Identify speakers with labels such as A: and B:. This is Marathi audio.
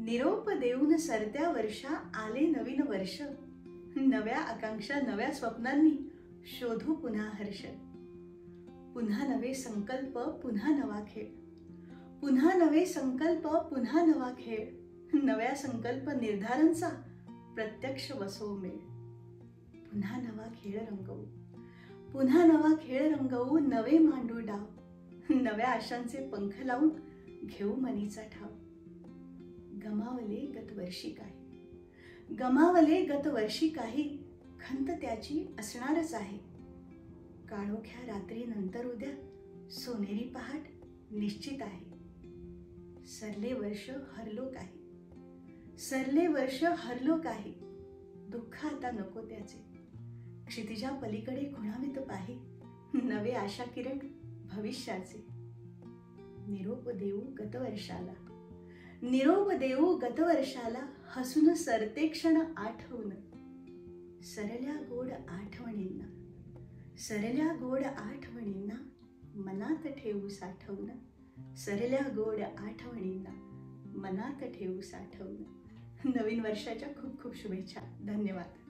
A: निरोप देऊन सरत्या वर्षा आले नवीन वर्ष, नव्या आकांक्षा नव्या स्वप्नांनी शोधू पुन्हा हर्ष. पुन्हा नवे संकल्प पुन्हा नवा खेळ, पुन्हा नवे संकल्प पुन्हा नवा खेळ, नव्या संकल्प निर्धारांचा प्रत्यक्ष वसो मेळ. पुन्हा नवा खेळ रंगवू, पुन्हा नवा खेळ रंगवू, नवे मांडू डाव, नव्या आशांचे पंख लावून घेऊ मनीचा ठाव. गमावले गतवर्षी काही, गमावले गतवर्षी काही, खंत त्याची असणारच आहे. काळोख्या रात्री नंतर उद्या सोनेरी पहाट निश्चित आहे. सरले वर्ष हरलो काही, सरले वर्ष हरलो काही, दुःख आता नको त्याचे. क्षितिजा पलीकडे खुणावित पाही, नवे आशा किरण भविष्याचे. निरोप देऊ गतवर्षाला, निरोप देऊ गतवर्षाला, हसून सरते क्षण आठवून. सरल्या गोड आठवणींना, सरल्या गोड आठवणींना मनात ठेवू साठवून. सरल्या गोड आठवणींना मनात ठेवू साठवून. नवीन वर्षाच्या खूप खूप शुभेच्छा. धन्यवाद.